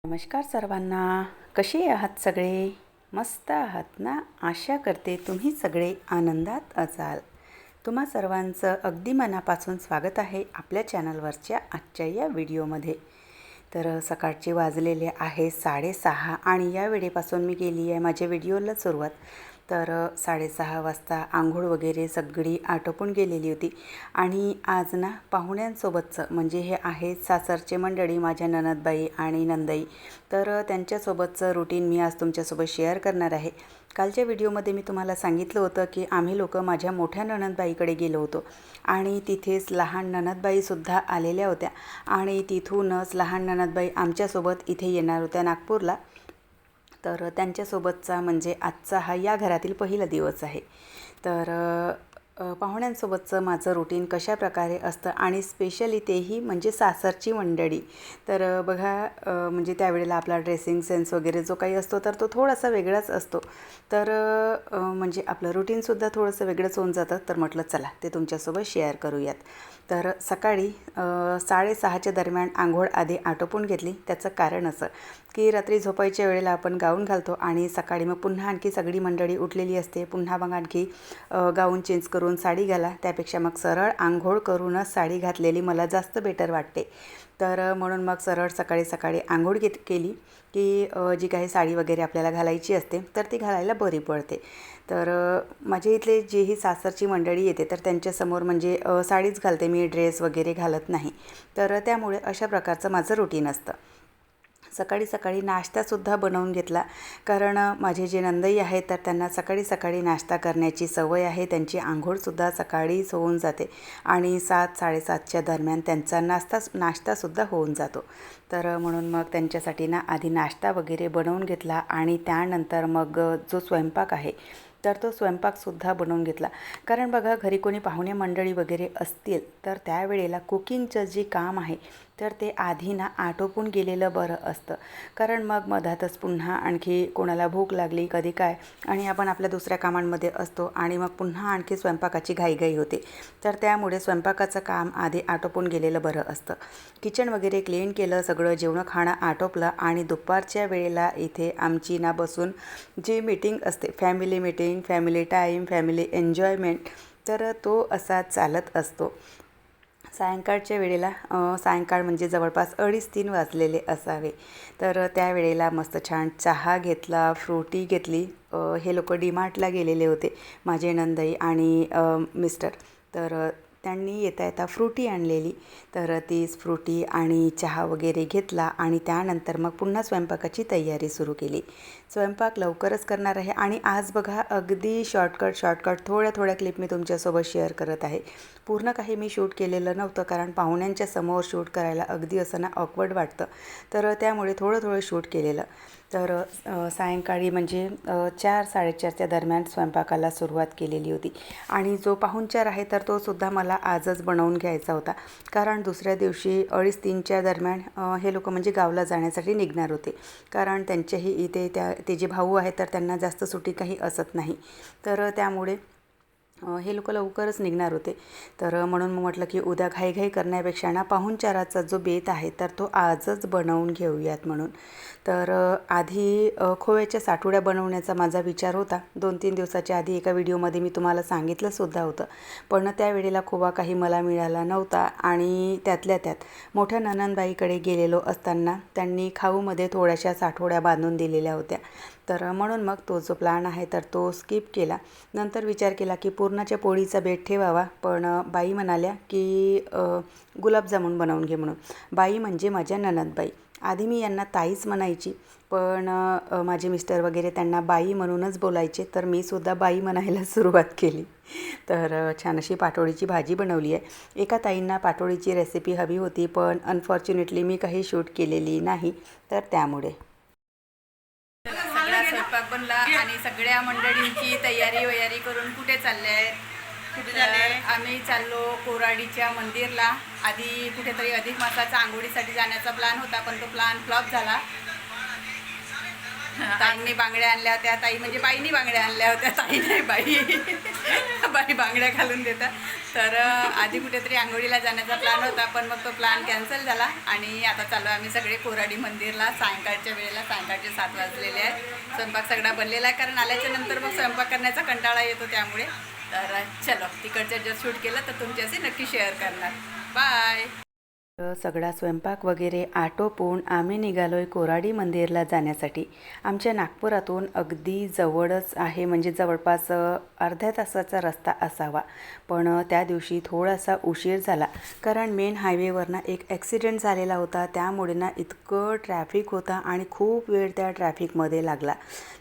नमस्कार सर्वांना, कसे आहात सगळे? मस्त आहात ना? आशा करते तुम्ही सगळे आनंदात असाल. तुम्हा सर्वांचं अगदी मनापासून स्वागत आहे आपल्या चॅनलवरच्या आजच्या या व्हिडिओमध्ये. तर सकाळचे वाजलेले आहे 6:30 आणि या वेळेपासून मी केली आहे माझ्या व्हिडिओला सुरुवात. तर 6:30 वाजता आंघोळ वगैरे सगळी आटोपून गेलेली होती आणि आज ना पाहुण्यांसोबतचं म्हणजे हे आहेत सासरचे मंडळी, माझ्या नणंदबाई आणि नंदाई. तर त्यांच्यासोबतचं रुटीन मी आज तुमच्यासोबत शेअर करणार आहे. कालच्या व्हिडिओमध्ये मी तुम्हाला सांगितलं होतं की आम्ही लोक माझ्या मोठ्या नणंदबाईकडे गेलो होतो आणि तिथेच लहान नणंदबाईसुद्धा आलेल्या होत्या आणि तिथूनच लहान नणंदबाई आमच्यासोबत इथे येणार होत्या नागपूरला. तर त्यांच्यासोबतचा म्हणजे आजचा हा या घरातील पहिला दिवस आहे. तर पाहुण्यांसोबतचं माझं रुटीन कशाप्रकारे असतं आणि स्पेशली तेही म्हणजे सासरची मंडळी. तर बघा म्हणजे त्यावेळेला आपला ड्रेसिंग सेन्स वगैरे जो काही असतो तर तो थोडासा वेगळाच असतो. तर म्हणजे आपलं रुटीनसुद्धा थोडंसं वेगळंच होऊन जातं. तर म्हटलं चला ते तुमच्यासोबत शेअर करूयात. तर सकाळी 6:30च्या दरम्यान आंघोळ आधी आटोपून घेतली. त्याचं कारण असं की रात्री झोपायच्या वेळेला आपण गाऊन घालतो आणि सकाळी मग पुन्हा आणखी सगळी मंडळी उठलेली असते, पुन्हा मग आणखी गाऊन चेंज करून साडी घाला. त्यापेक्षा मग सरळ आंघोळ करूनच साडी घातलेली मला जास्त बेटर वाटते. तर म्हणून मग सरळ सकाळी सकाळी आंघोळ केली की जी काही साडी वगैरे आपल्याला घालायची असते तर ती घालायला बरी पडते. तर माझ्या इथले जेही सासरची मंडळी येते तर त्यांच्यासमोर म्हणजे साडीच घालते मी, ड्रेस वगैरे घालत नाही. तर त्यामुळे अशा प्रकारचं माझं रुटीन असतं. सकाळी सकाळी नाश्तासुद्धा बनवून घेतला कारण माझे जे नंदई आहेत तर त्यांना सकाळी सकाळी नाश्ता करण्याची सवय आहे. त्यांची आंघोळसुद्धा सकाळीच होऊन जाते आणि 7-7:30च्या दरम्यान त्यांचा नाश्तासुद्धा होऊन जातो. तर म्हणून मग त्यांच्यासाठी ना आधी नाश्ता वगैरे बनवून घेतला आणि त्यानंतर मग जो स्वयंपाक आहे तर तो स्वयंपाकसुद्धा बनवून घेतला. कारण बघा घरी कोणी पाहुणे मंडळी वगैरे असतील तर त्यावेळेला कुकिंगचं जे काम आहे तर ते आधी ना आटोपून गेलेलं बरं असतं. कारण मग मधातच पुन्हा आणखी कोणाला भूक लागली कधी काय आणि आपण आपल्या दुसऱ्या कामांमध्ये असतो आणि मग पुन्हा आणखी स्वयंपाकाची घाईघाई होते. तर त्यामुळे स्वयंपाकाचं काम आधी आटोपून गेलेलं बरं असतं. किचन वगैरे क्लीन केलं, सगळं जेवणं खाणं आटोपलं आणि दुपारच्या वेळेला इथे आमची ना बसून जी मीटिंग असते, family meeting, family time, family enjoyment, तर तो असा चालत असतो. सायंकाळच्या वेळेला सायंकाळ म्हणजे जवळपास 2:30-3 वाजलेले असावे. तर त्यावेळेला मस्त छान चहा घेतला, फ्रुटी घेतली. हे लोक डीमार्टला गेलेले होते माझे नंदई आणि मिस्टर. तर त्यांनी येता येता फ्रुटी आणलेली. तर तीच फ्रुटी आणि चहा वगैरे घेतला आणि त्यानंतर मग पुन्हा स्वयंपाकाची तयारी सुरू केली. स्वयंपाक लवकरच करणार आहे आणि आज बघा अगदी शॉर्टकट थोड्या क्लिप मी तुमच्यासोबत शेअर करत आहे. पूर्ण काही मी शूट केलेलं नव्हतं कारण पाहुण्यांच्या समोर शूट करायला अगदी असं ना ऑकवर्ड वाटतं. तर त्यामुळे थोडं शूट केलेलं. तर सायंकाळी म्हणजे 4-4:30च्या दरम्यान स्वयंपाकाला सुरुवात केलेली होती आणि जो पाहुणचार आहे तर तो सुद्धा मला आजच बनवून घ्यायचा होता. कारण दुसऱ्या दिवशी 2:30-3च्या दरम्यान हे लोक म्हणजे गावला जाण्यासाठी निघणार होते. कारण त्यांच्याही इथे ते जे भाऊ आहेत तर त्यांना जास्त सुट्टी काही असत नाही. तर त्यामुळे हे लोक लवकरच निघणार होते. तर म्हणून मग म्हटलं की उद्या घाईघाई करण्यापेक्षा ना पाहुणचाराचा जो बेत आहे तर तो आजच बनवून घेऊयात म्हणून. तर आधी खोव्याच्या साठवड्या बनवण्याचा माझा विचार होता. 2-3 दिवसाच्या आधी एका व्हिडिओमध्ये मी तुम्हाला सांगितलंसुद्धा होतं. पण त्यावेळेला खोवा काही मला मिळाला नव्हता आणि त्यातल्या त्यात मोठ्या नणंदबाईकडे गेलेलो असताना त्यांनी खाऊमध्ये थोड्याशा साठवड्या बांधून दिलेल्या होत्या. तर म्हणून मग तो जो प्लॅन आहे तर तो स्किप केला. नंतर विचार केला की पुरणाच्या पोळीचा बेत ठेवावा, पण बाई म्हणाल्या की गुलाबजामुन बनवून घे म्हणून. बाई म्हणजे माझ्या नणंदबाई. आधी मी यांना ताईच म्हणायची, पण माझे मिस्टर वगैरे त्यांना बाई म्हणूनच बोलायचे. तर मी सुद्धा बाई म्हणायला सुरुवात केली. तर छान अशी पाटोळीची भाजी बनवली आहे. एका ताईंना पाटोळीची रेसिपी हवी होती पण अनफॉर्च्युनेटली मी काही शूट केलेली नाही. तर त्यामुळे सगळा स्वयंपाक बनला आणि सगळ्या मंडळींची तयारी करून कुठे चालले आहेत? आम्ही चाललो कोराडीच्या मंदिरला. आधी कुठेतरी अधिक मासाचा आंघोळीसाठी जाण्याचा प्लॅन होता पण तो प्लॅन फ्लॉप झाला. ताईंनी बांगड्या आणल्या होत्या, ताई म्हणजे बाईंनी बांगड्या आणल्या होत्या, ताई नाही बाई. बाई बांगड्या घालून देतात. तर आधी कुठेतरी आंघोळीला जाण्याचा प्लॅन होता, पण मग तो प्लॅन कॅन्सल झाला आणि आता चालू आम्ही सगळे कोराडी मंदिरला. सायंकाळच्या वेळेला, सायंकाळचे 7 वाजलेले आहेत. स्वयंपाक सगळा बनलेला आहे, कारण आल्याच्या नंतर मग स्वयंपाक करण्याचा कंटाळा येतो त्यामुळे. तर चलो, तिकडचं जर शूट केलं तर तुमच्याशी नक्की शेअर करणार. बाय. सगळा स्वयंपाक वगैरे आटोपून आम्ही निघालोय कोराडी मंदिरला जाण्यासाठी. आमच्या नागपुरातून अगदी जवळच आहे, म्हणजे जवळपास अर्ध्या तासाचा रस्ता असावा. पण त्या दिवशी थोडासा उशीर झाला, कारण मेन हायवेवरनं एक ॲक्सिडेंट झालेला होता. त्यामुळे ना इतकं ट्रॅफिक होता आणि खूप वेळ त्या ट्रॅफिकमध्ये लागला.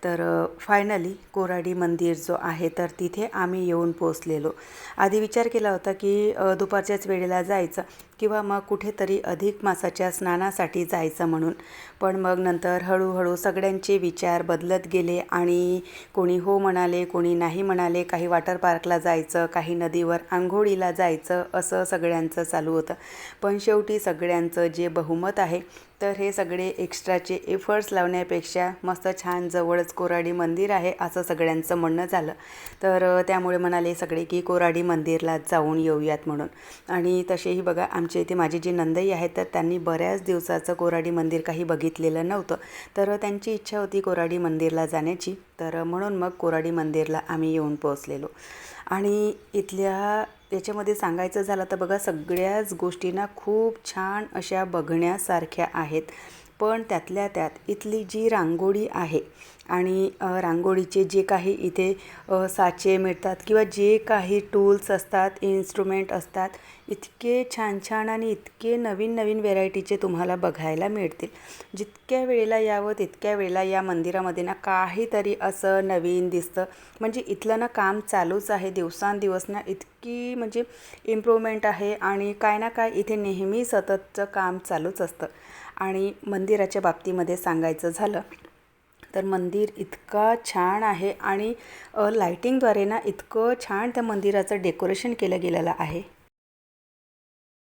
तर फायनली कोराडी मंदिर जो आहे तर तिथे आम्ही येऊन पोचलेलो. आधी विचार केला होता की दुपारच्याच वेळेला जायचं किंवा मग कुठेतरी अधिक मासाच्या स्नानासाठी जायचं म्हणून. पण मग नंतर हळूहळू सगळ्यांचे विचार बदलत गेले आणि कोणी हो म्हणाले, कोणी नाही म्हणाले. काही वॉटर पार्कला जायचं, काही नदीवर आंघोळीला जायचं, असं सगळ्यांचं चालू होतं. पण शेवटी सगळ्यांचं जे बहुमत आहे तर हे सगळे एक्स्ट्राचे एफर्ट्स लावण्यापेक्षा मस्त छान जवळच कोराडी मंदिर आहे असं सगळ्यांचं म्हणणं झालं. तर त्यामुळे म्हणाले सगळे की कोराडी मंदिरला जाऊन येऊयात म्हणून. आणि तसेही बघा, आमच्या इथे माझी जी नंदई आहे तर त्यांनी बऱ्याच दिवसाचं कोराडी मंदिर काही बघितलेलं नव्हतं. तर त्यांची इच्छा होती कोराडी मंदिरला जाण्याची. तर म्हणून मग कोराडी मंदिरला आम्ही येऊन पोहोचलेलो. आणि इथल्या याच्यामध्ये सांगायचं झालं तर बघा, सगळ्याच गोष्टींना खूप छान अशा बघण्यासारख्या आहेत. पण त्यातल्या त्यात इथली जी रांगोळी आहे आणि रांगोळीचे जे काही इथे साचे मिळतात किंवा जे काही टूल्स असतात, इन्स्ट्रुमेंट असतात, इतके छान छान आणि इतके नवीन नवीन व्हेरायटीचे तुम्हाला बघायला मिळतील. जितक्या वेळेला यावं तितक्या वेळेला या मंदिरामध्ये ना काहीतरी असं नवीन दिसतं. म्हणजे इथलं ना काम चालूच आहे दिवसांदिवस ना, इतकी म्हणजे इम्प्रूव्हमेंट आहे आणि काय ना काय इथे नेहमी सततचं काम चालूच असतं. आणि मंदिराच्या बाबतीमध्ये सांगायचं झालं तर मंदिर इतका छान आहे आणि लायटिंगद्वारे ना इतकं छान त्या मंदिराचं डेकोरेशन केलं गेलेलं आहे.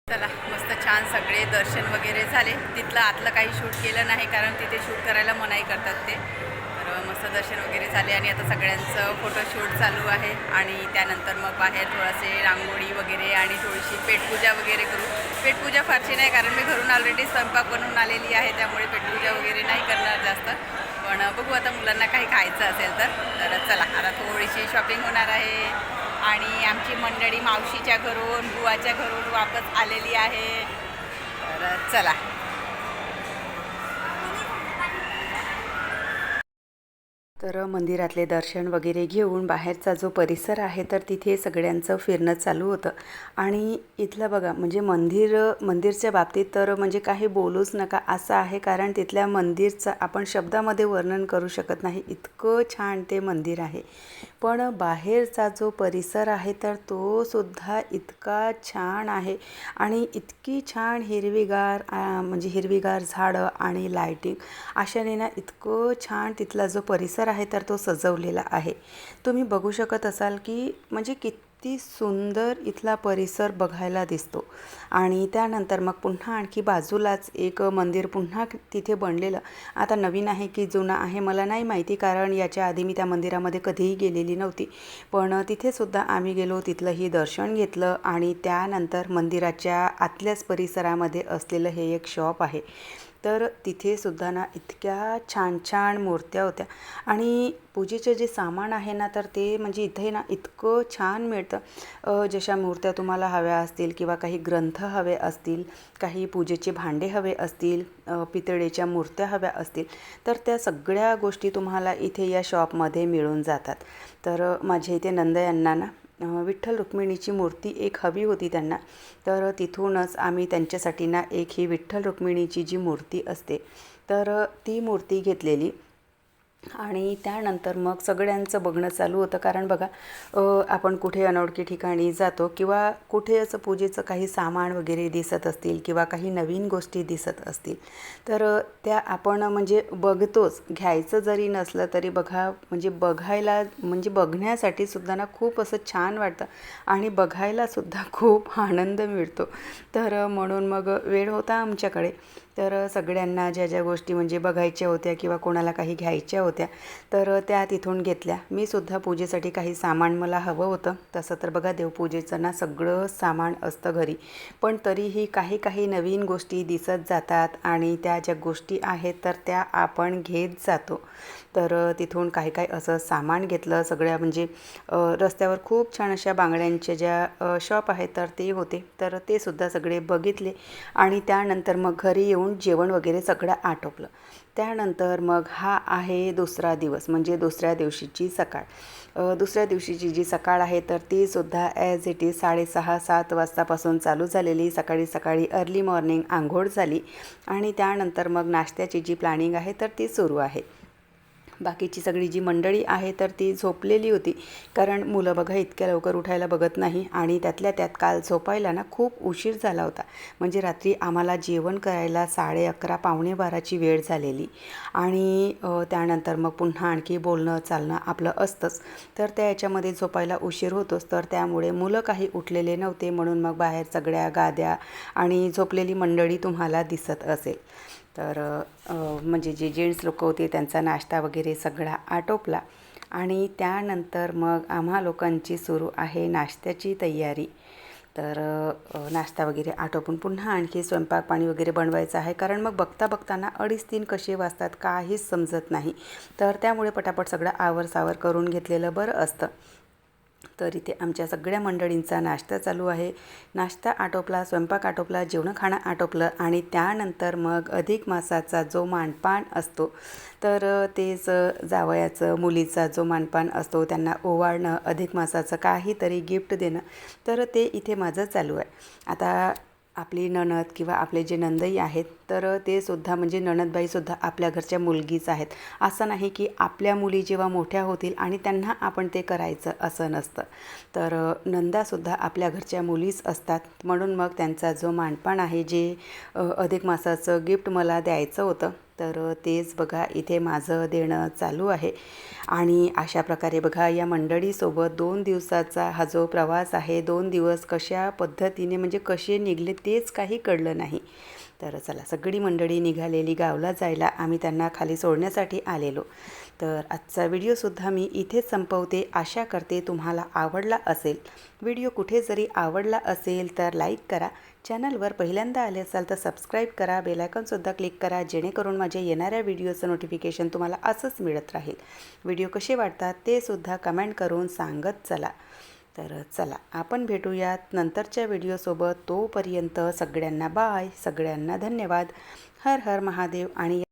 चला, मस्त छान सगळे दर्शन वगैरे झाले. तिथलं आतलं काही शूट केलं नाही, कारण तिथे शूट करायला मनाई करतात ते. तर मस्त दर्शन वगैरे झाले आणि आता सगळ्यांचं फोटोशूट चालू आहे. आणि त्यानंतर मग बाहेर थोडेसे रांगोळी वगैरे आणि थोडीशी पेटपूजा वगैरे करू. पेटपूजा फारशी नाही, कारण मी घरून ऑलरेडी स्वयंपाक बनवून आलेली आहे, त्यामुळे पेटपूजा वगैरे नाही करणार जास्त. पण बघू आता मुलांना काही खायचं असेल तर चला, आता थोडीशी शॉपिंग होणार आहे. आणि आमची मंडळी मावशीच्या घरून, बुवाच्या घरून वापस आलेली आहे. तर चला. तर मंदिरातले दर्शन वगैरे घेऊन बाहेरचा जो परिसर आहे तर तिथे सगळ्यांचं फिरणं चालू होतं. आणि इथलं बघा, म्हणजे मंदिरच्या बाबतीत तर म्हणजे काही बोलूच नका असं आहे, कारण तिथल्या मंदिरचं आपण शब्दामध्ये वर्णन करू शकत नाही, इतकं छान ते मंदिर आहे. पण बाहेरचा जो परिसर आहे तर तो सुद्धा इतका छान आहे आणि इतकी छान हिरवीगार, म्हणजे हिरवीगार झाडं आणि लायटिंग अशाने ना इतकं छान तिथला जो परिसर आहे तर तो सजवलेला आहे. तुम्ही बघू शकत असाल की म्हणजे किती सुंदर इथला परिसर बघायला दिसतो. आणि त्यानंतर मग पुन्हा आणखी बाजूलाच एक मंदिर पुन्हा तिथे बनलेलं. आता नवीन आहे की जुनं आहे मला नाही माहिती, कारण याच्या आधी मी त्या मंदिरामध्ये कधीही गेलेली नव्हती. पण तिथेसुद्धा आम्ही गेलो, तिथलंही दर्शन घेतलं. आणि त्यानंतर मंदिराच्या आतल्याच परिसरामध्ये असलेलं हे एक शॉप आहे. तर तिथेसुद्धा ना इतक्या छान छान मूर्त्या होत्या. आणि पूजेचं जे सामान आहे ना तर ते म्हणजे इथे ना इतकं छान मिळतं. जशा मूर्त्या तुम्हाला हव्या असतील किंवा काही ग्रंथ हवे असतील, काही पूजेचे भांडे हवे असतील, पितळेच्या मूर्त्या हव्या असतील, तर त्या सगळ्या गोष्टी तुम्हाला इथे या शॉपमध्ये मिळून जातात. तर माझ्या इथे नंदयांना ना विठ्ठल रुक्मिणीची मूर्ती एक हवी होती त्यांना. तर तिथूनच आम्ही त्यांच्यासाठी ना एक ही विठ्ठल रुक्मिणीची जी मूर्ती असते तर ती मूर्ती घेतलेली. आणि त्यानंतर मग सगळ्यांचं बघणं चालू होतं, कारण बघा आपण कुठे अनोळखी ठिकाणी जातो किंवा कुठे असं पूजेचं काही सामान वगैरे दिसत असतील किंवा काही नवीन गोष्टी दिसत असतील तर त्या आपण म्हणजे बघतोच. घ्यायचं जरी नसलं तरी बघा, म्हणजे बघायला म्हणजे बघण्यासाठी सुद्धा ना खूप असं छान वाटतं आणि बघायलासुद्धा खूप आनंद मिळतो. तर म्हणून मग वेळ होता आमच्याकडे, तर सगळ्यांना ज्या ज्या गोष्टी म्हणजे बघायच्या होत्या किंवा कोणाला काही घ्यायच्या होत्या होत्या, तर त्या तिथून घेतल्या. मी सुद्धा पूजेसाठी काही सामान मला हवं होतं. तसं तर बघा देवपूजेचं ना सगळं सामान असतं घरी, पण तरीही काही काही नवीन गोष्टी दिसत जातात आणि त्या ज्या गोष्टी आहेत तर त्या आपण घेत जातो. तर तिथून काही काही असं सामान घेतलं. सगळ्या म्हणजे रस्त्यावर खूप छान अशा बांगड्यांच्या ज्या शॉप आहेत तर ते होते, तर ते सुद्धा सगळे बघितले आणि त्यानंतर मग घरी येऊन जेवण वगैरे सगळं आटोपलं. त्यानंतर मग हा आहे दुसरा दिवस, म्हणजे दुसऱ्या दिवशीची सकाळ. दुसऱ्या दिवशीची जी सकाळ आहे तर ती सुद्धा ॲज इट इज 6:30-7 वाजतापासून चालू झालेली. सकाळी सकाळी अर्ली मॉर्निंग आंघोळ झाली आणि त्यानंतर मग नाश्त्याची जी प्लॅनिंग आहे तर ती सुरू आहे. बाकीची सगळी जी मंडळी आहे तर ती झोपलेली होती, कारण मुलं बघा इतक्या लवकर उठायला बघत नाही आणि त्यातल्या त्यात काल झोपायला ना खूप उशीर झाला होता. म्हणजे रात्री आम्हाला जेवण करायला 11:30 पावणे 12ची वेळ झालेली आणि त्यानंतर मग पुन्हा आणखी बोलणं चालणं आपलं असतंच, तर त्या याच्यामध्ये झोपायला उशीर होतोच. तर त्यामुळे मुलं काही उठलेले नव्हते, म्हणून मग बाहेर सगळ्या गाद्या आणि झोपलेली मंडळी तुम्हाला दिसत असेल. तर म्हणजे जे जेंट्स लोक होते त्यांचा नाश्ता वगैरे सगळा आटोपला आणि त्यानंतर मग आम्हा लोकांची सुरू आहे नाश्त्याची तयारी. तर नाश्ता वगैरे आटोपून पुन्हा आणखी स्वयंपाक पाणी वगैरे बनवायचं आहे, कारण मग बघता बघताना 2:30-3 कसे वाजतात काहीच समजत नाही. तर त्यामुळे पटापट सगळं आवरसावर करून घेतलेलं बरं असतं. तर इथे आमच्या सगळ्या मंडळींचा नाश्ता चालू आहे. नाश्ता आटोपला, स्वयंपाक आटोपला, जेवणं खाणं आटोपलं आणि त्यानंतर मग अधिक मासाचा जो मानपान असतो तर तेच जावयाचं मुलीचा जो मानपान असतो त्यांना ओवाळणं, अधिक मासाचं काहीतरी गिफ्ट देणं, तर ते इथे माझं चालू आहे. आता आपली नणद किंवा आपले जे नंदई आहेत तर ते सुद्धा म्हणजे नणदबाईसुद्धा आपल्या घरच्या मुलगीच आहेत. असं नाही की आपल्या मुली जेव्हा मोठ्या होतील आणि त्यांना आपण ते करायचं असं नसतं. तर नंदासुद्धा आपल्या घरच्या मुलीच असतात, म्हणून मग त्यांचा जो मानपान आहे, जे अधिक मासाचं गिफ्ट मला द्यायचं होतं तर तेच बघा इथे माझं देणं चालू आहे. आणि अशा प्रकारे बघा या मंडळीसोबत 2 दिवसाचा हा जो प्रवास आहे, 2 दिवस कशा पद्धतीने म्हणजे कसे निघले तेच काही कळलं नाही. तर चला सगळी मंडळी निघालेली गावला जायला, आम्ही त्यांना खाली सोडण्यासाठी आलेलो. तर आजचा व्हिडिओसुद्धा मी इथेच संपवते. आशा करते तुम्हाला आवडला असेल. व्हिडिओ कुठे जरी आवडला असेल तर लाईक करा. चॅनलवर पहिल्यांदा आले असाल तर सबस्क्राईब करा. बेल आयकॉनसुद्धा क्लिक करा, जेणेकरून माझ्या येणाऱ्या व्हिडिओचं नोटिफिकेशन तुम्हाला असंच मिळत राहील. व्हिडिओ कसे वाटतात ते सुद्धा कमेंट करून सांगत चला. तर चला आपण भेटूयात नंतरच्या व्हिडिओसोबत. तोपर्यंत सगळ्यांना बाय, सगळ्यांना धन्यवाद. हर हर महादेव. आणि